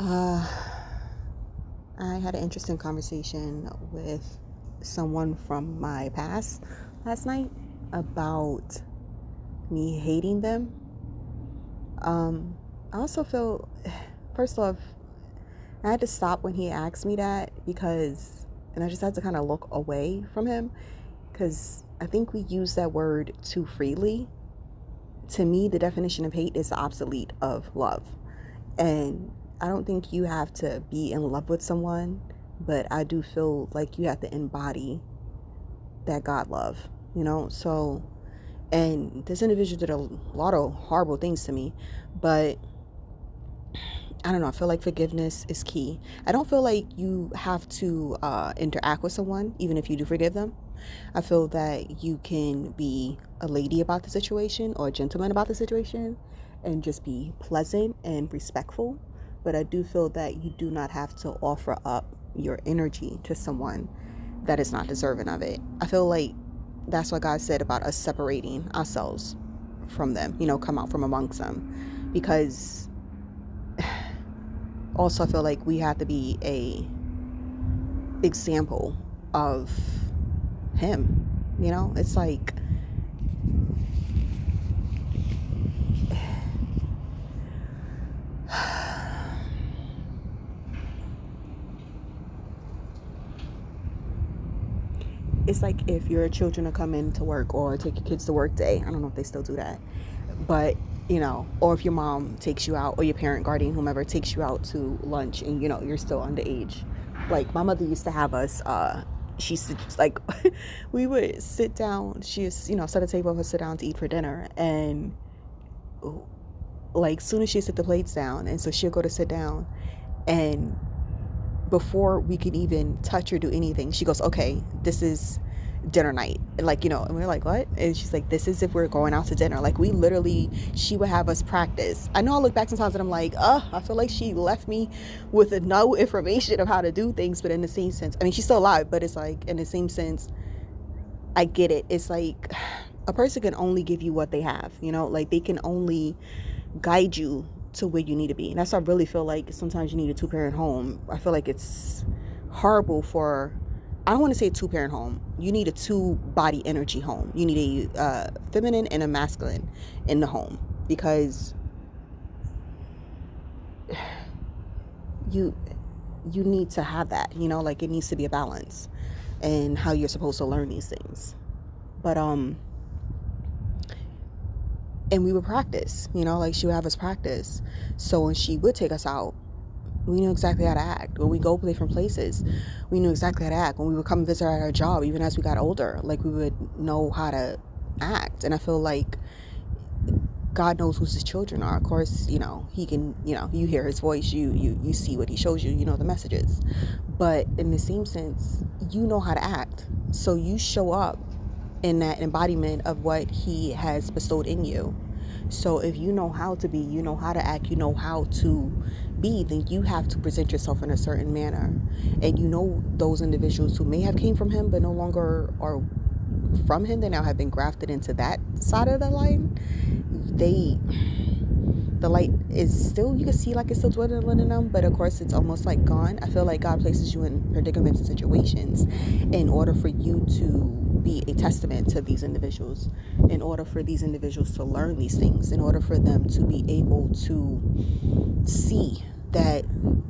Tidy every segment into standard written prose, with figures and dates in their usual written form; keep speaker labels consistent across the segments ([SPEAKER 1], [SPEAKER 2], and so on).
[SPEAKER 1] Uh, I had an interesting conversation with someone from my past last night about me hating them. I also feel, first off, I had to stop when he asked me that and I just had to kind of look away from him because I think we use that word too freely. To me, the definition of hate is the obsolete of love. And I don't think you have to be in love with someone, but I do feel like you have to embody that God love, you know? So, and this individual did a lot of horrible things to me, but I don't know. I feel like forgiveness is key. I don't feel like you have to interact with someone, even if you do forgive them. I feel that you can be a lady about the situation or a gentleman about the situation and just be pleasant and respectful. But I do feel that you do not have to offer up your energy to someone that is not deserving of it. I feel like that's what God said about us separating ourselves from them, come out from amongst them. Because also I feel like we have to be a example of him. It's like it's like if your children are coming to work or take your kids to work day. I don't know if they still do that, but or if your mom takes you out or your parent, guardian, whomever takes you out to lunch and you're still underage. Like my mother used to have us. She used to just, like we would sit down. She used, set a table for us to sit down to eat for dinner, and like soon as she set the plates down, and so she'll go to sit down, and before we could even touch or do anything, she goes, okay, this is dinner night. Like, and we're like, what? And she's like, this is if we're going out to dinner. Like, we literally, she would have us practice. I know I look back sometimes and I'm like, I feel like she left me with no information of how to do things. But in the same sense, I mean, she's still alive, but it's like, in the same sense, I get it. It's like a person can only give you what they have, like they can only guide you to where you need to be. And that's why I really feel like sometimes you need a two-parent home. I feel like it's horrible for, I don't want to say a two-parent home. You need a two-body energy home. You need a feminine and a masculine in the home, because you need to have that, like it needs to be a balance and how you're supposed to learn these things. But and we would practice, like she would have us practice. So when she would take us out, we knew exactly how to act. When we go different places, we knew exactly how to act. When we would come visit her at our job, even as we got older, like we would know how to act. And I feel like God knows who his children are. Of course, he can, you hear his voice, you see what he shows you, the messages. But in the same sense, you know how to act. So you show up in that embodiment of what he has bestowed in you. So if you know how to be, you know how to act, you know how to be, then you have to present yourself in a certain manner. And those individuals who may have came from him but no longer are from him, they now have been grafted into that side of the line. The light is still, you can see like it's still dwindling in them, but of course it's almost like gone. I feel like God places you in predicaments and situations in order for you to be a testament to these individuals, in order for these individuals to learn these things, in order for them to be able to see that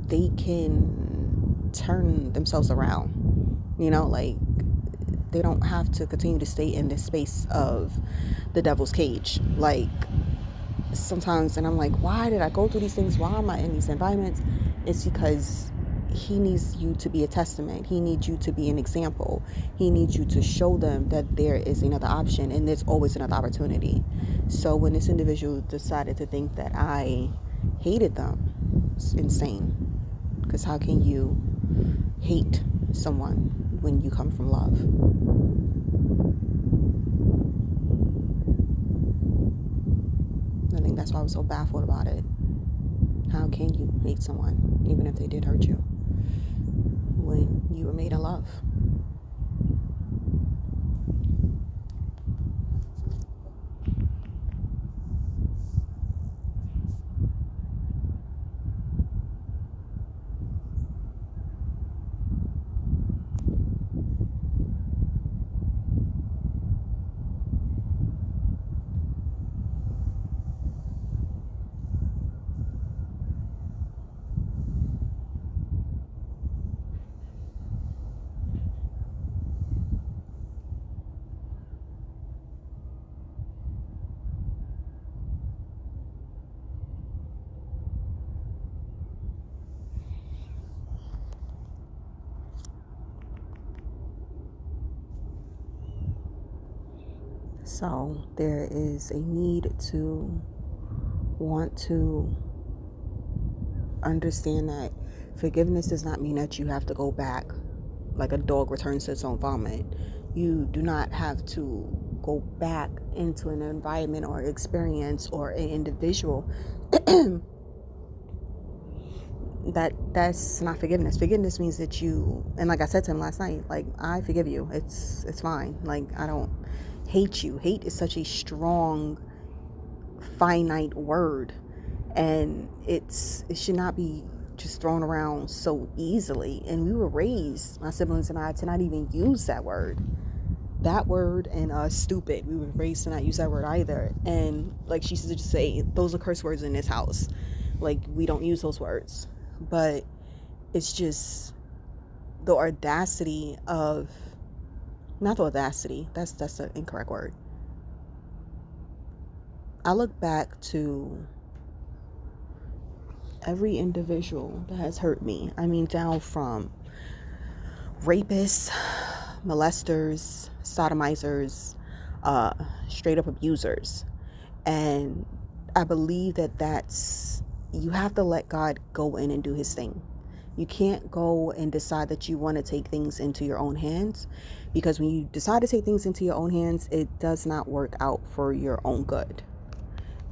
[SPEAKER 1] they can turn themselves around, like they don't have to continue to stay in this space of the devil's cage. Like sometimes, and I'm like, why did I go through these things? Why am I in these environments? It's because he needs you to be a testament. He needs you to be an example. He needs you to show them that there is another option and there's always another opportunity. So when this individual decided to think that I hated them, it's insane. Because how can you hate someone when you come from love? I think that's why I was so baffled about it. How can you hate someone, even if they did hurt you, when you were made in love? So there is a need to want to understand that forgiveness does not mean that you have to go back like a dog returns to its own vomit. You do not have to go back into an environment or experience or an individual that's not forgiveness. Forgiveness means that you, and like I said to him last night, like, I forgive you. It's fine. Like, I don't hate you. Hate is such a strong, finite word, and it should not be just thrown around so easily. And we were raised, my siblings and I, to not even use that word. That word and stupid. We were raised to not use that word either. And like she used to just say, those are curse words in this house. Like, we don't use those words. But it's just the audacity of, not the audacity, that's the incorrect word. I look back to every individual that has hurt me. I mean, down from rapists, molesters, sodomizers, straight up abusers. And I believe that you have to let God go in and do his thing. You can't go and decide that you want to take things into your own hands, because when you decide to take things into your own hands, it does not work out for your own good.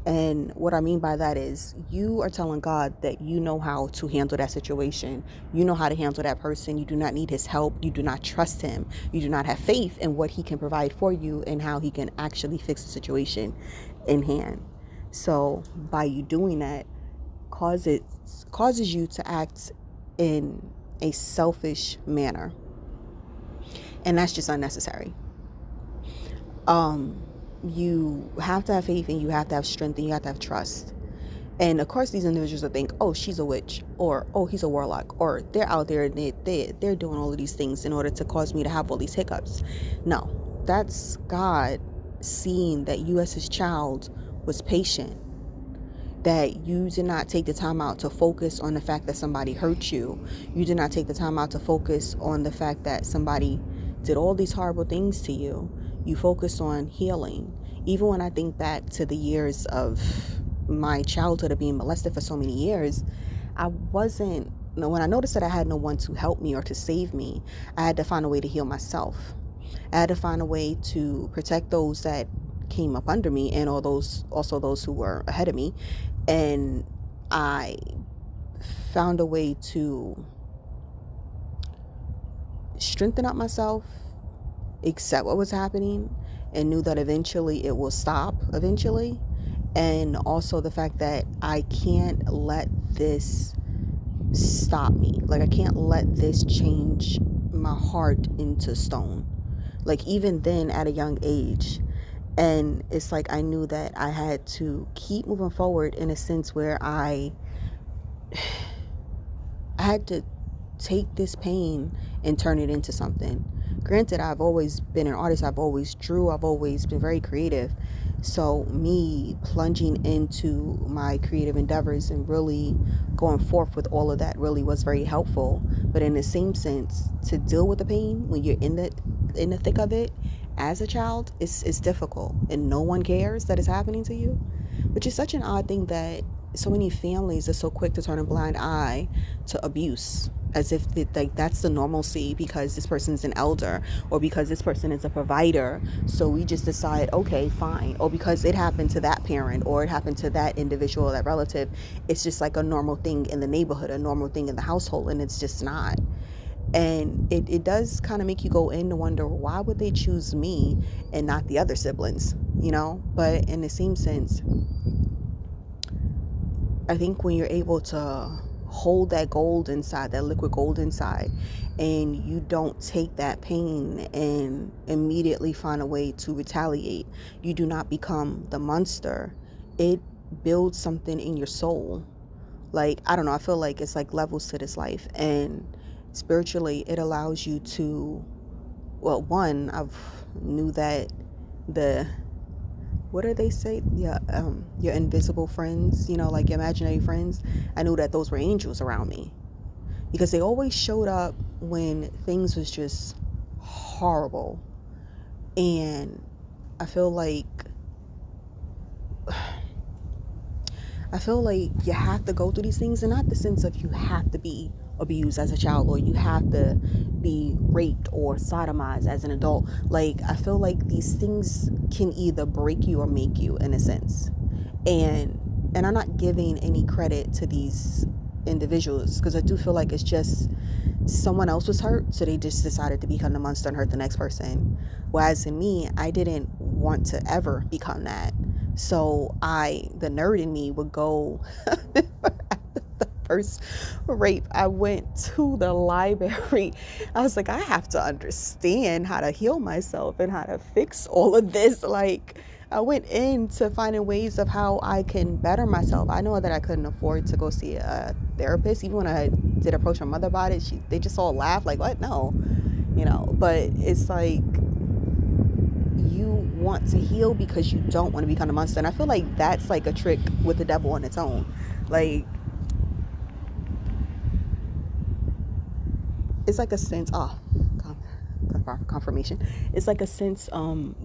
[SPEAKER 1] And what I mean by that is, you are telling God that you know how to handle that situation. You know how to handle that person. You do not need his help. You do not trust him. You do not have faith in what he can provide for you and how he can actually fix the situation in hand. So by you doing that, causes you to act in a selfish manner. And that's just unnecessary. You have to have faith, and you have to have strength, and you have to have trust. And of course, these individuals will think, oh, she's a witch, or oh, he's a warlock, or they're out there and they're doing all of these things in order to cause me to have all these hiccups. No, that's God seeing that you as his child was patient, that you did not take the time out to focus on the fact that somebody hurt you. You did not take the time out to focus on the fact that somebody did all these horrible things to you. You focused on healing. Even when I think back to the years of my childhood of being molested for so many years, when I noticed that I had no one to help me or to save me, I had to find a way to heal myself. I had to find a way to protect those that came up under me, and also those who were ahead of me. And I found a way to strengthen up myself, accept what was happening, and knew that eventually it will stop eventually. And also the fact that I can't let this stop me. Like, I can't let this change my heart into stone. Like, even then, at a young age. And it's like I knew that I had to keep moving forward, in a sense where I had to take this pain and turn it into something. Granted, I've always been an artist. I've always drew. I've always been very creative. So me plunging into my creative endeavors and really going forth with all of that really was very helpful. But in the same sense, to deal with the pain when you're in the thick of it as a child, it's difficult, and no one cares that it's happening to you, which is such an odd thing, that so many families are so quick to turn a blind eye to abuse, as if like that's the normalcy because this person's an elder, or because this person is a provider. So we just decide, okay, fine. Or because it happened to that parent, or it happened to that individual, that relative, it's just like a normal thing in the neighborhood, a normal thing in the household, and it's just not. And it does kind of make you go in to wonder, why would they choose me and not the other siblings, But in the same sense, I think when you're able to hold that gold inside, that liquid gold inside, and you don't take that pain and immediately find a way to retaliate, you do not become the monster. It builds something in your soul. Like, I don't know, I feel like it's like levels to this life. And spiritually, it allows you to, well, one, I've knew that the, what do they say? Yeah, your invisible friends, like your imaginary friends. I knew that those were angels around me, because they always showed up when things was just horrible. And I feel like you have to go through these things, and not the sense of you have to be abused as a child or you have to be raped or sodomized as an adult. Like, I feel like these things can either break you or make you, in a sense. And I'm not giving any credit to these individuals, because I do feel like it's just someone else was hurt, so they just decided to become the monster and hurt the next person. Whereas in me, I didn't want to ever become that. So the nerd in me would go the first rape, I went to the library. I was like, I have to understand how to heal myself and how to fix all of this. Like, I went into finding ways of how I can better myself. I know that I couldn't afford to go see a therapist. Even when I did approach my mother about it, they just all laughed like, what? No, but it's like, you want to heal because you don't want to become a monster. And I feel like that's like a trick with the devil on its own. Like, it's like a sense, confirmation. It's like a sense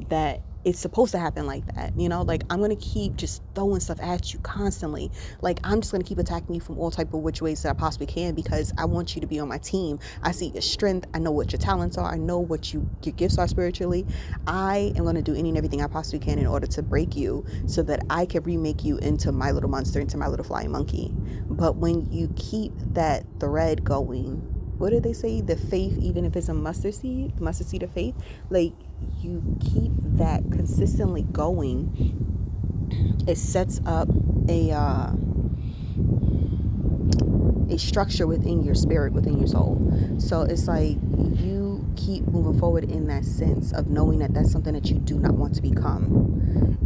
[SPEAKER 1] that it's supposed to happen like that. Like, I'm gonna keep just throwing stuff at you constantly. Like, I'm just gonna keep attacking you from all type of which ways that I possibly can, because I want you to be on my team. I see your strength, I know what your talents are, I know what your gifts are spiritually. I am gonna do any and everything I possibly can in order to break you, so that I can remake you into my little monster, into my little flying monkey. But when you keep that thread going, what did they say? The faith, even if it's a mustard seed of faith, like, you keep that consistently going, it sets up a structure within your spirit, within your soul. So it's like you keep moving forward in that sense of knowing that that's something that you do not want to become.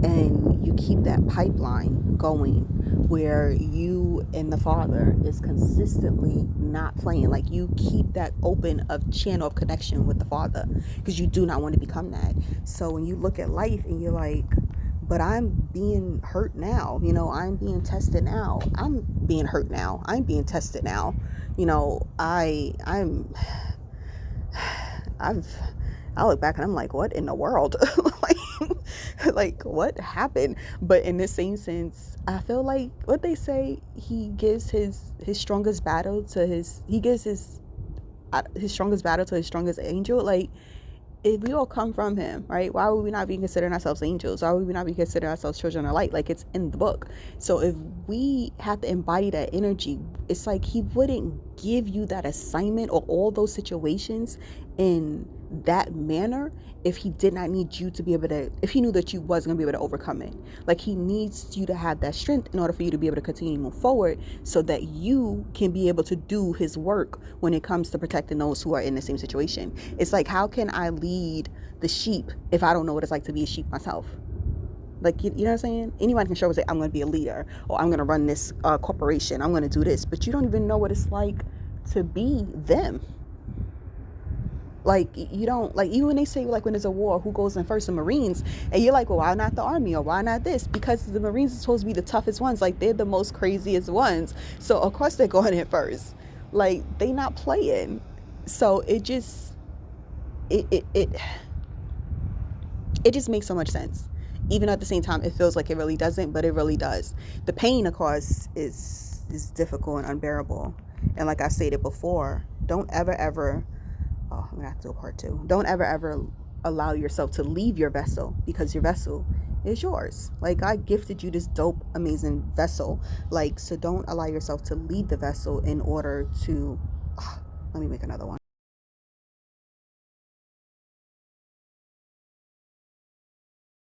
[SPEAKER 1] And you keep that pipeline going where you and the Father is consistently not playing. Like, you keep that open of channel of connection with the Father, because you do not want to become that. So when you look at life and you're like, but I'm being hurt now, I'm being tested now, I'm being hurt now, I'm being tested now, I look back and I'm like, what in the world? like what happened? But in the same sense, I feel like what they say, he gives his strongest battle to his strongest battle to his strongest angel. Like, if we all come from him, right, why would we not be considering ourselves angels? Why would we not be considering ourselves children of light? Like, it's in the book. So if we have to embody that energy, it's like he wouldn't give you that assignment or all those situations in that manner if he did not need you to be able to, if he knew that you was going to be able to overcome it. Like, he needs you to have that strength in order for you to be able to continue to move forward, so that you can be able to do his work when it comes to protecting those who are in the same situation. It's like, how can I lead the sheep if I don't know what it's like to be a sheep myself? Like, you know what I'm saying? Anyone can show and say, I'm going to be a leader, or I'm going to run this corporation, I'm going to do this, but you don't even know what it's like to be them. Like, you don't, like, even when they say, like, when there's a war, who goes in first? The Marines. And you're like, well, why not the Army, or why not this? Because the Marines are supposed to be the toughest ones. Like, they're the most craziest ones, so of course they're going in first. Like, they not playing. So it just it just makes so much sense. Even at the same time, it feels like it really doesn't, but it really does. The pain, of course, is difficult and unbearable. And like I stated before, don't ever I'm gonna have to do a part 2. Don't ever allow yourself to leave your vessel, because your vessel is yours. Like, I gifted you this dope, amazing vessel. Like, so don't allow yourself to leave the vessel in order to let me make another one.